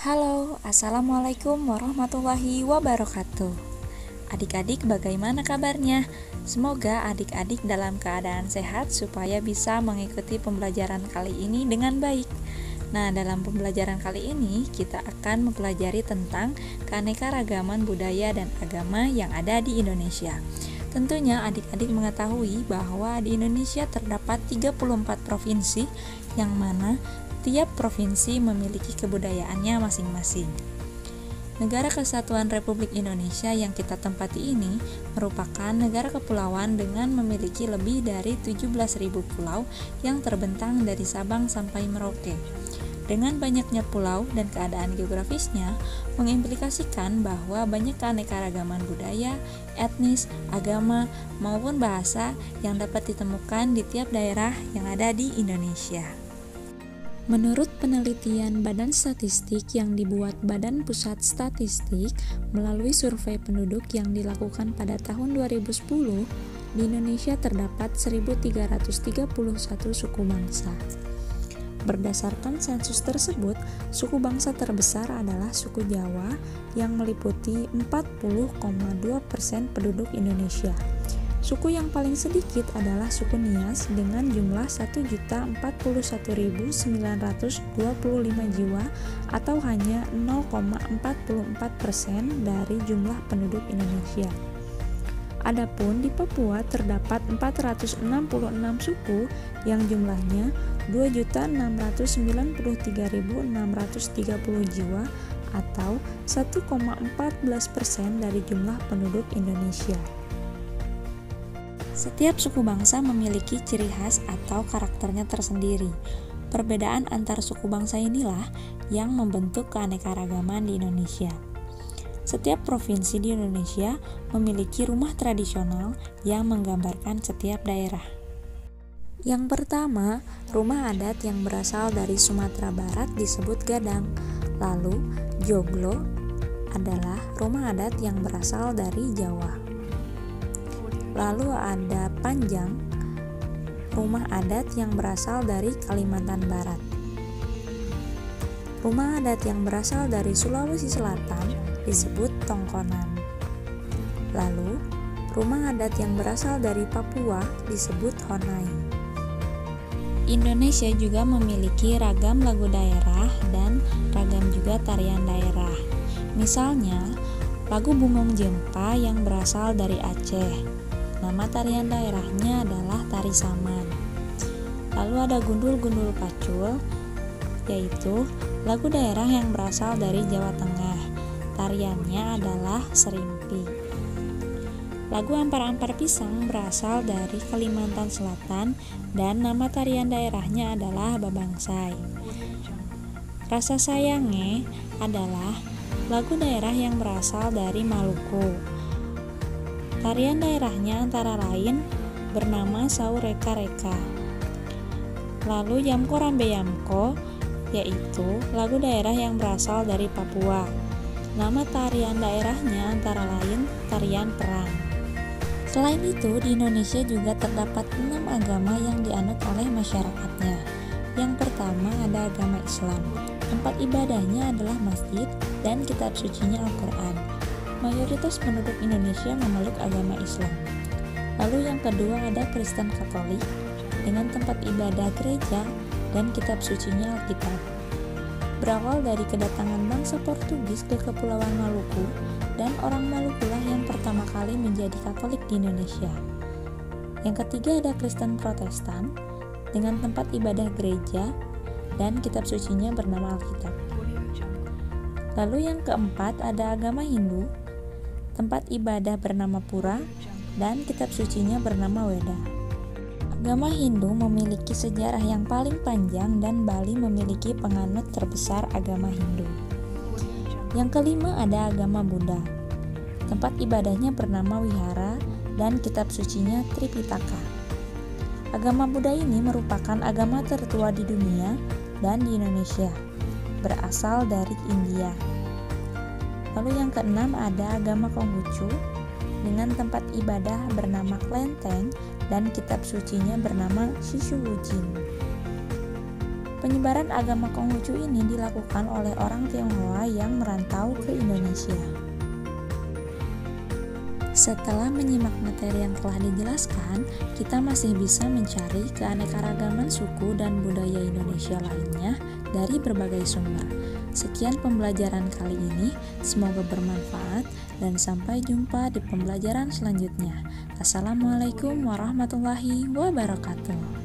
Halo, Assalamualaikum warahmatullahi wabarakatuh. Adik-adik bagaimana kabarnya? Semoga adik-adik dalam keadaan sehat supaya bisa mengikuti pembelajaran kali ini dengan baik. Nah, dalam pembelajaran kali ini kita akan mempelajari tentang keanekaragaman budaya dan agama yang ada di Indonesia. Tentunya adik-adik mengetahui bahwa di Indonesia terdapat 34 provinsi yang mana tiap provinsi memiliki kebudayaannya masing-masing. Negara Kesatuan Republik Indonesia yang kita tempati ini merupakan negara kepulauan dengan memiliki lebih dari 17.000 pulau yang terbentang dari Sabang sampai Merauke. Dengan banyaknya pulau dan keadaan geografisnya mengimplikasikan bahwa banyak keanekaragaman budaya, etnis, agama, maupun bahasa yang dapat ditemukan di tiap daerah yang ada di Indonesia. Menurut penelitian Badan Statistik yang dibuat Badan Pusat Statistik melalui survei penduduk yang dilakukan pada tahun 2010, di Indonesia terdapat 1.331 suku bangsa. Berdasarkan sensus tersebut, suku bangsa terbesar adalah suku Jawa yang meliputi 40,2% penduduk Indonesia. Suku yang paling sedikit adalah suku Nias dengan jumlah 1.041.925 jiwa atau hanya 0,44% dari jumlah penduduk Indonesia. Adapun di Papua terdapat 466 suku yang jumlahnya 2.693.630 jiwa atau 1,14% dari jumlah penduduk Indonesia. Setiap suku bangsa memiliki ciri khas atau karakternya tersendiri. Perbedaan antar suku bangsa inilah yang membentuk keanekaragaman di Indonesia. Setiap provinsi di Indonesia memiliki rumah tradisional yang menggambarkan setiap daerah. Yang pertama, rumah adat yang berasal dari Sumatera Barat disebut gadang. Lalu, joglo adalah rumah adat yang berasal dari Jawa. Lalu ada panjang, rumah adat yang berasal dari Kalimantan Barat. Rumah adat yang berasal dari Sulawesi Selatan disebut tongkonan. Lalu, rumah adat yang berasal dari Papua disebut honai. Indonesia juga memiliki ragam lagu daerah dan ragam juga tarian daerah. Misalnya, lagu Bungong Jempa yang berasal dari Aceh. Nama tarian daerahnya adalah Tari Saman. Lalu ada Gundul-Gundul Pacul, yaitu lagu daerah yang berasal dari Jawa Tengah. Tariannya adalah Serimpi. Lagu Ampar-Ampar Pisang berasal dari Kalimantan Selatan dan nama tarian daerahnya adalah Babangsai. Rasa Sayange adalah lagu daerah yang berasal dari Maluku. Tarian daerahnya antara lain bernama Sau Reka Reka. Lalu Yamko Rambe Yamko, yaitu lagu daerah yang berasal dari Papua. Nama tarian daerahnya antara lain tarian perang. Selain itu, di Indonesia juga terdapat 6 agama yang dianut oleh masyarakatnya. Yang pertama ada agama Islam. Tempat ibadahnya adalah masjid dan kitab sucinya Al-Quran. Mayoritas penduduk Indonesia memeluk agama Islam. Lalu yang kedua ada Kristen Katolik dengan tempat ibadah gereja dan kitab sucinya Alkitab. Berawal dari kedatangan bangsa Portugis ke Kepulauan Maluku dan orang Maluku lah yang pertama kali menjadi Katolik di Indonesia. Yang ketiga ada Kristen Protestan dengan tempat ibadah gereja dan kitab sucinya bernama Alkitab. Lalu yang keempat ada agama Hindu, tempat ibadah bernama Pura dan kitab sucinya bernama Weda. Agama Hindu memiliki sejarah yang paling panjang dan Bali memiliki penganut terbesar agama Hindu. Yang kelima ada agama Buddha. Tempat ibadahnya bernama Wihara dan kitab sucinya Tripitaka. Agama Buddha ini merupakan agama tertua di dunia dan di Indonesia, berasal dari India. Lalu yang keenam ada agama Konghucu dengan tempat ibadah bernama Klenteng dan kitab sucinya bernama Shishuwujin. Penyebaran agama Konghucu ini dilakukan oleh orang Tionghoa yang merantau ke Indonesia. Setelah menyimak materi yang telah dijelaskan, kita masih bisa mencari keanekaragaman suku dan budaya Indonesia lainnya dari berbagai sumber. Sekian pembelajaran kali ini, semoga bermanfaat dan sampai jumpa di pembelajaran selanjutnya. Assalamualaikum warahmatullahi wabarakatuh.